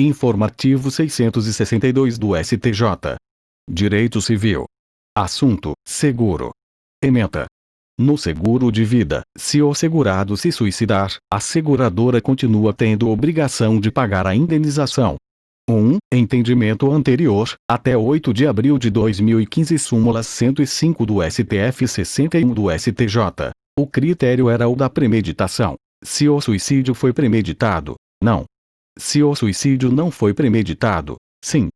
Informativo 662 do STJ. Direito Civil. Assunto: seguro. Ementa. No seguro de vida, se o segurado se suicidar, a seguradora continua tendo obrigação de pagar a indenização. 1. Entendimento anterior, até 8 de abril de 2015. Súmula 105 do STF 61 do STJ. O critério era o da premeditação. Se o suicídio foi premeditado, não. Se o suicídio não foi premeditado, sim.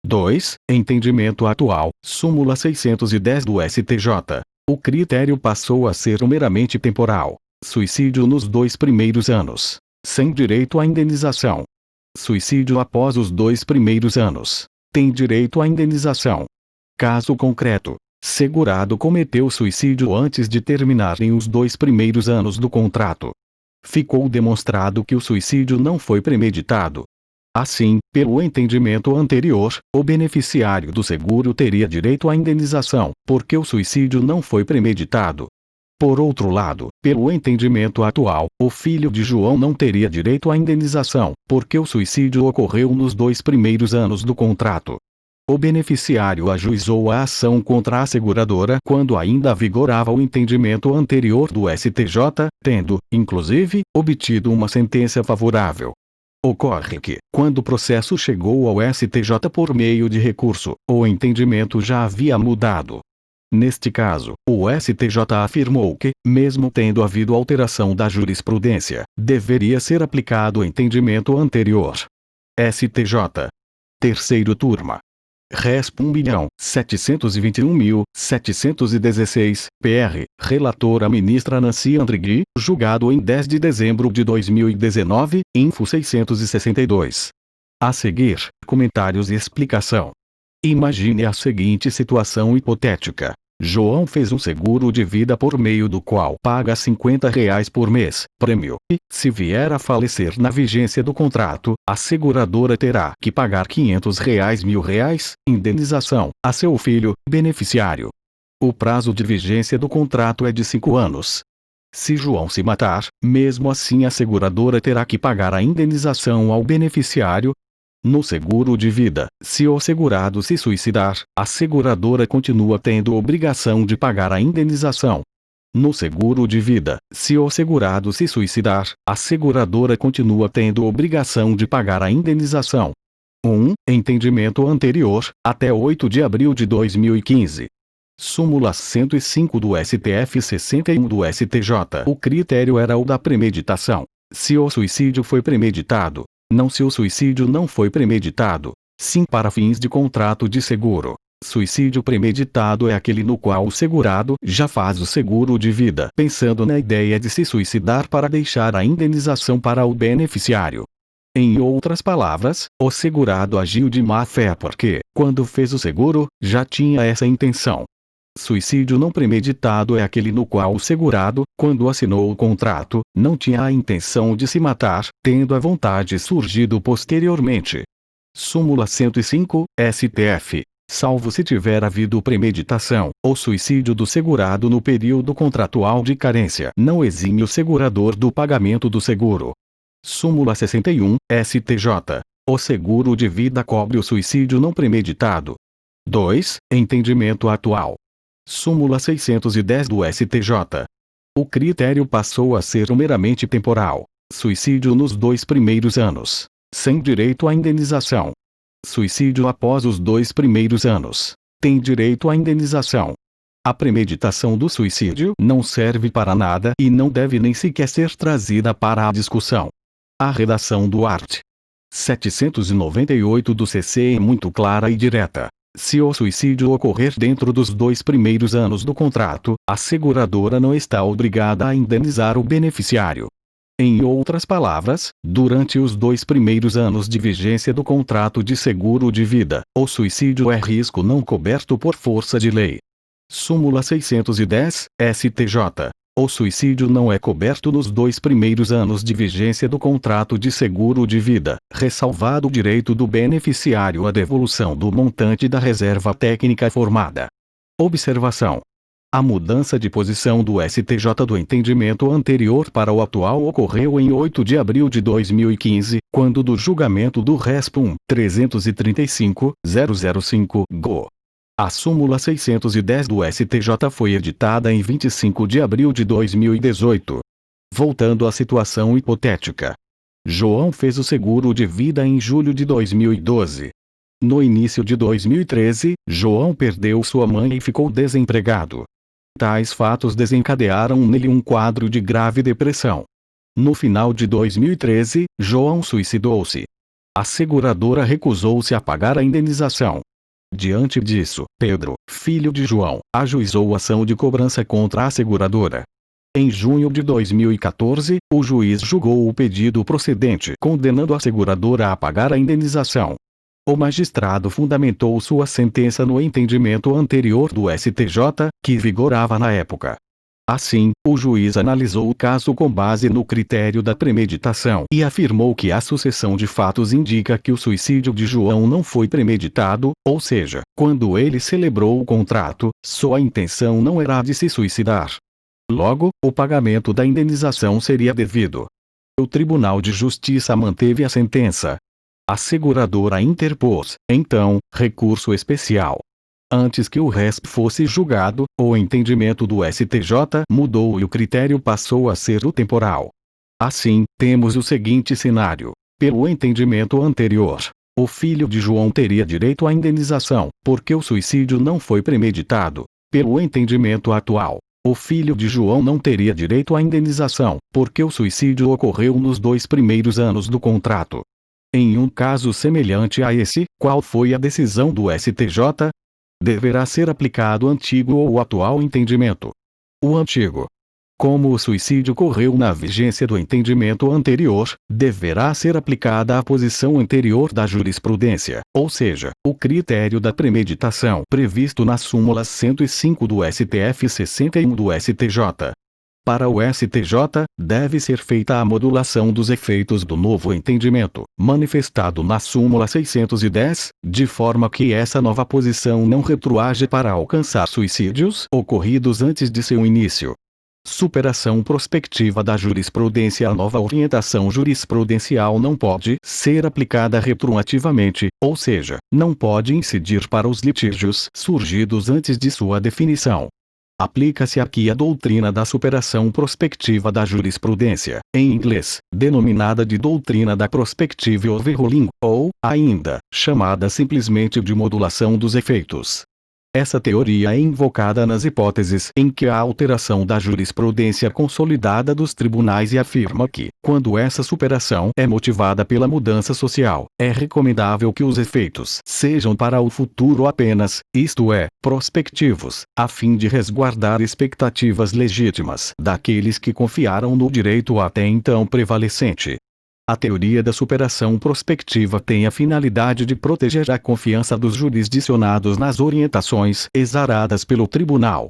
2. Entendimento atual, súmula 610 do STJ. O critério passou a ser meramente temporal. Suicídio nos 2 primeiros anos, sem direito à indenização. Suicídio após os 2 primeiros anos, tem direito à indenização. Caso concreto: segurado cometeu suicídio antes de terminarem os 2 primeiros anos do contrato. Ficou demonstrado que o suicídio não foi premeditado. Assim, pelo entendimento anterior, o beneficiário do seguro teria direito à indenização, porque o suicídio não foi premeditado. Por outro lado, pelo entendimento atual, o filho de João não teria direito à indenização, porque o suicídio ocorreu nos 2 primeiros anos do contrato. O beneficiário ajuizou a ação contra a seguradora quando ainda vigorava o entendimento anterior do STJ, tendo, inclusive, obtido uma sentença favorável. Ocorre que, quando o processo chegou ao STJ por meio de recurso, o entendimento já havia mudado. Neste caso, o STJ afirmou que, mesmo tendo havido alteração da jurisprudência, deveria ser aplicado o entendimento anterior. STJ. Terceiro turma. Resp. 1.721.716, PR, relatora ministra Nancy Andrighi, julgado em 10 de dezembro de 2019, info 662. A seguir, comentários e explicação. Imagine a seguinte situação hipotética. João fez um seguro de vida por meio do qual paga R$ 50 por mês, prêmio, e, se vier a falecer na vigência do contrato, a seguradora terá que pagar R$ 500.000, indenização, a seu filho, beneficiário. O prazo de vigência do contrato é de 5 anos. Se João se matar, mesmo assim a seguradora terá que pagar a indenização ao beneficiário. No seguro de vida, se o segurado se suicidar, a seguradora continua tendo obrigação de pagar a indenização. No seguro de vida, se o segurado se suicidar, a seguradora continua tendo obrigação de pagar a indenização. 1. Entendimento anterior, até 8 de abril de 2015. Súmula 105 do STF 61 do STJ. O critério era o da premeditação. Se o suicídio foi premeditado, não se o suicídio não foi premeditado, sim para fins de contrato de seguro. Suicídio premeditado é aquele no qual o segurado já faz o seguro de vida pensando na ideia de se suicidar para deixar a indenização para o beneficiário. Em outras palavras, o segurado agiu de má fé porque, quando fez o seguro, já tinha essa intenção. Suicídio não premeditado é aquele no qual o segurado, quando assinou o contrato, não tinha a intenção de se matar, tendo a vontade surgido posteriormente. Súmula 105, STF. Salvo se tiver havido premeditação, o suicídio do segurado no período contratual de carência não exime o segurador do pagamento do seguro. Súmula 61, STJ. O seguro de vida cobre o suicídio não premeditado. 2. Entendimento atual. Súmula 610 do STJ. O critério passou a ser meramente temporal. Suicídio nos 2 primeiros anos, sem direito à indenização. Suicídio após os 2 primeiros anos, tem direito à indenização. A premeditação do suicídio não serve para nada e não deve nem sequer ser trazida para a discussão. A redação do art. 798 do CC é muito clara e direta. Se o suicídio ocorrer dentro dos 2 primeiros anos do contrato, a seguradora não está obrigada a indenizar o beneficiário. Em outras palavras, durante os 2 primeiros anos de vigência do contrato de seguro de vida, o suicídio é risco não coberto por força de lei. Súmula 610, STJ. O suicídio não é coberto nos 2 primeiros anos de vigência do contrato de seguro de vida, ressalvado o direito do beneficiário à devolução do montante da reserva técnica formada. Observação: A mudança de posição do STJ do entendimento anterior para o atual ocorreu em 8 de abril de 2015, quando do julgamento do RESP 1.335.005-GO. A súmula 610 do STJ foi editada em 25 de abril de 2018. Voltando à situação hipotética. João fez o seguro de vida em julho de 2012. No início de 2013, João perdeu sua mãe e ficou desempregado. Tais fatos desencadearam nele um quadro de grave depressão. No final de 2013, João suicidou-se. A seguradora recusou-se a pagar a indenização. Diante disso, Pedro, filho de João, ajuizou ação de cobrança contra a seguradora. Em junho de 2014, o juiz julgou o pedido procedente, condenando a seguradora a pagar a indenização. O magistrado fundamentou sua sentença no entendimento anterior do STJ, que vigorava na época. Assim, o juiz analisou o caso com base no critério da premeditação e afirmou que a sucessão de fatos indica que o suicídio de João não foi premeditado, ou seja, quando ele celebrou o contrato, sua intenção não era a de se suicidar. Logo, o pagamento da indenização seria devido. O Tribunal de Justiça manteve a sentença. A seguradora interpôs, então, recurso especial. Antes que o RESP fosse julgado, o entendimento do STJ mudou e o critério passou a ser o temporal. Assim, temos o seguinte cenário. Pelo entendimento anterior, o filho de João teria direito à indenização, porque o suicídio não foi premeditado. Pelo entendimento atual, o filho de João não teria direito à indenização, porque o suicídio ocorreu nos 2 primeiros anos do contrato. Em um caso semelhante a esse, qual foi a decisão do STJ? Deverá ser aplicado o antigo ou o atual entendimento. O antigo. Como o suicídio ocorreu na vigência do entendimento anterior, deverá ser aplicada a posição anterior da jurisprudência, ou seja, o critério da premeditação previsto nas súmulas 105 do STF e 61 do STJ. Para o STJ, deve ser feita a modulação dos efeitos do novo entendimento, manifestado na súmula 610, de forma que essa nova posição não retroage para alcançar suicídios ocorridos antes de seu início. Superação prospectiva da jurisprudência. A nova orientação jurisprudencial não pode ser aplicada retroativamente, ou seja, não pode incidir para os litígios surgidos antes de sua definição. Aplica-se aqui a doutrina da superação prospectiva da jurisprudência, em inglês, denominada de doutrina da prospective overruling, ou, ainda, chamada simplesmente de modulação dos efeitos. Essa teoria é invocada nas hipóteses em que há alteração da jurisprudência consolidada dos tribunais e afirma que, quando essa superação é motivada pela mudança social, é recomendável que os efeitos sejam para o futuro apenas, isto é, prospectivos, a fim de resguardar expectativas legítimas daqueles que confiaram no direito até então prevalecente. A teoria da superação prospectiva tem a finalidade de proteger a confiança dos jurisdicionados nas orientações exaradas pelo tribunal.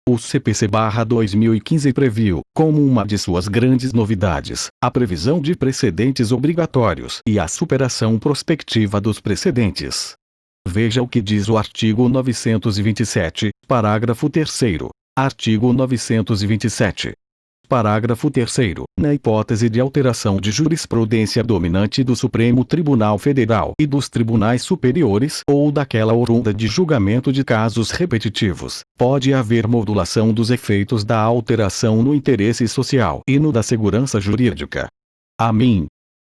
O CPC-2015 previu, como uma de suas grandes novidades, a previsão de precedentes obrigatórios e a superação prospectiva dos precedentes. Veja o que diz o artigo 927, parágrafo 3º. Artigo 927. Parágrafo 3º. Na hipótese de alteração de jurisprudência dominante do Supremo Tribunal Federal e dos tribunais superiores ou daquela oriunda de julgamento de casos repetitivos, pode haver modulação dos efeitos da alteração no interesse social e no da segurança jurídica. Amin.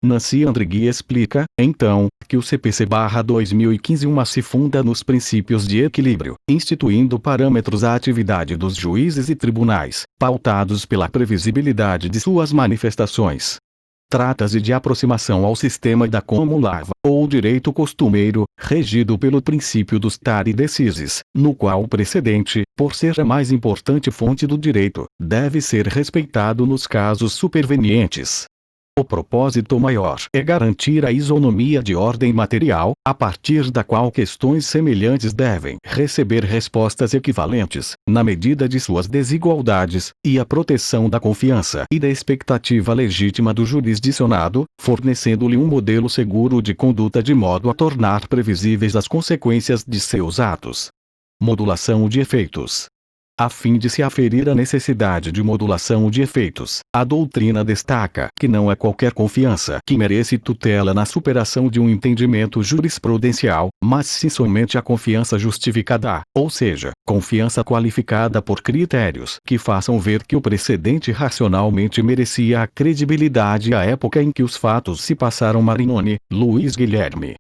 Nancy Andrighi explica, então, que o CPC-2015 se funda nos princípios de equilíbrio, instituindo parâmetros à atividade dos juízes e tribunais, pautados pela previsibilidade de suas manifestações. Trata-se de aproximação ao sistema da common law, ou direito costumeiro, regido pelo princípio do stare decisis, no qual o precedente, por ser a mais importante fonte do direito, deve ser respeitado nos casos supervenientes. O propósito maior é garantir a isonomia de ordem material, a partir da qual questões semelhantes devem receber respostas equivalentes, na medida de suas desigualdades, e a proteção da confiança e da expectativa legítima do jurisdicionado, fornecendo-lhe um modelo seguro de conduta de modo a tornar previsíveis as consequências de seus atos. Modulação de efeitos. A fim de se aferir a necessidade de modulação de efeitos, a doutrina destaca que não é qualquer confiança que merece tutela na superação de um entendimento jurisprudencial, mas sim somente a confiança justificada, ou seja, confiança qualificada por critérios que façam ver que o precedente racionalmente merecia a credibilidade à época em que os fatos se passaram. Marinoni, Luiz Guilherme.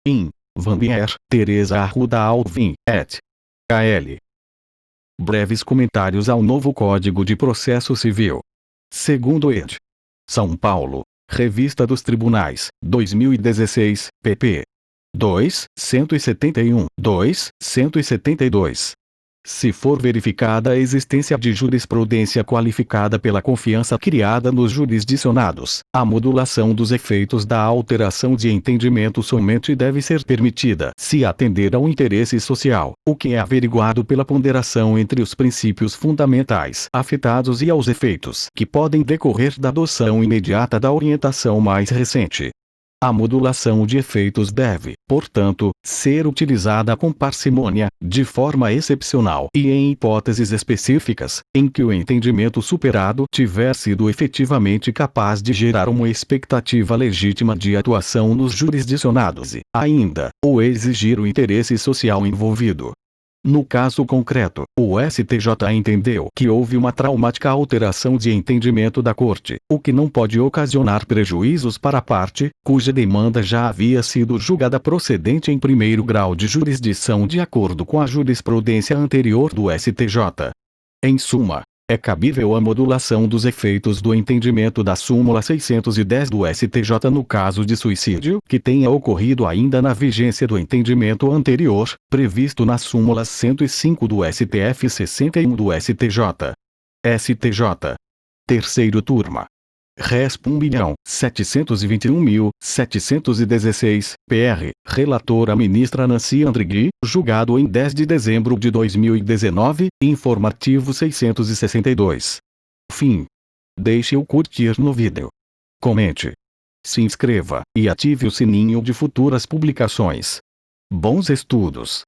In. Vandier, Teresa Arruda Alvim, et. K.L. Breves comentários ao novo Código de Processo Civil. Segundo ed. São Paulo. Revista dos Tribunais, 2016, pp. 2, 171, 2, 172. Se for verificada a existência de jurisprudência qualificada pela confiança criada nos jurisdicionados, a modulação dos efeitos da alteração de entendimento somente deve ser permitida se atender ao interesse social, o que é averiguado pela ponderação entre os princípios fundamentais afetados e aos efeitos que podem decorrer da adoção imediata da orientação mais recente. A modulação de efeitos deve, portanto, ser utilizada com parcimônia, de forma excepcional e em hipóteses específicas, em que o entendimento superado tiver sido efetivamente capaz de gerar uma expectativa legítima de atuação nos jurisdicionados e, ainda, ou exigir o interesse social envolvido. No caso concreto, o STJ entendeu que houve uma traumática alteração de entendimento da Corte, o que não pode ocasionar prejuízos para a parte, cuja demanda já havia sido julgada procedente em primeiro grau de jurisdição de acordo com a jurisprudência anterior do STJ. Em suma, é cabível a modulação dos efeitos do entendimento da súmula 610 do STJ no caso de suicídio que tenha ocorrido ainda na vigência do entendimento anterior, previsto na súmula 105 do STF 61 do STJ. STJ. Terceiro turma. Res. 1.721.716, PR, relatora ministra Nancy Andrighi, julgado em 10 de dezembro de 2019, informativo 662. Fim. Deixe o curtir no vídeo. Comente. Se inscreva, e ative o sininho de futuras publicações. Bons estudos!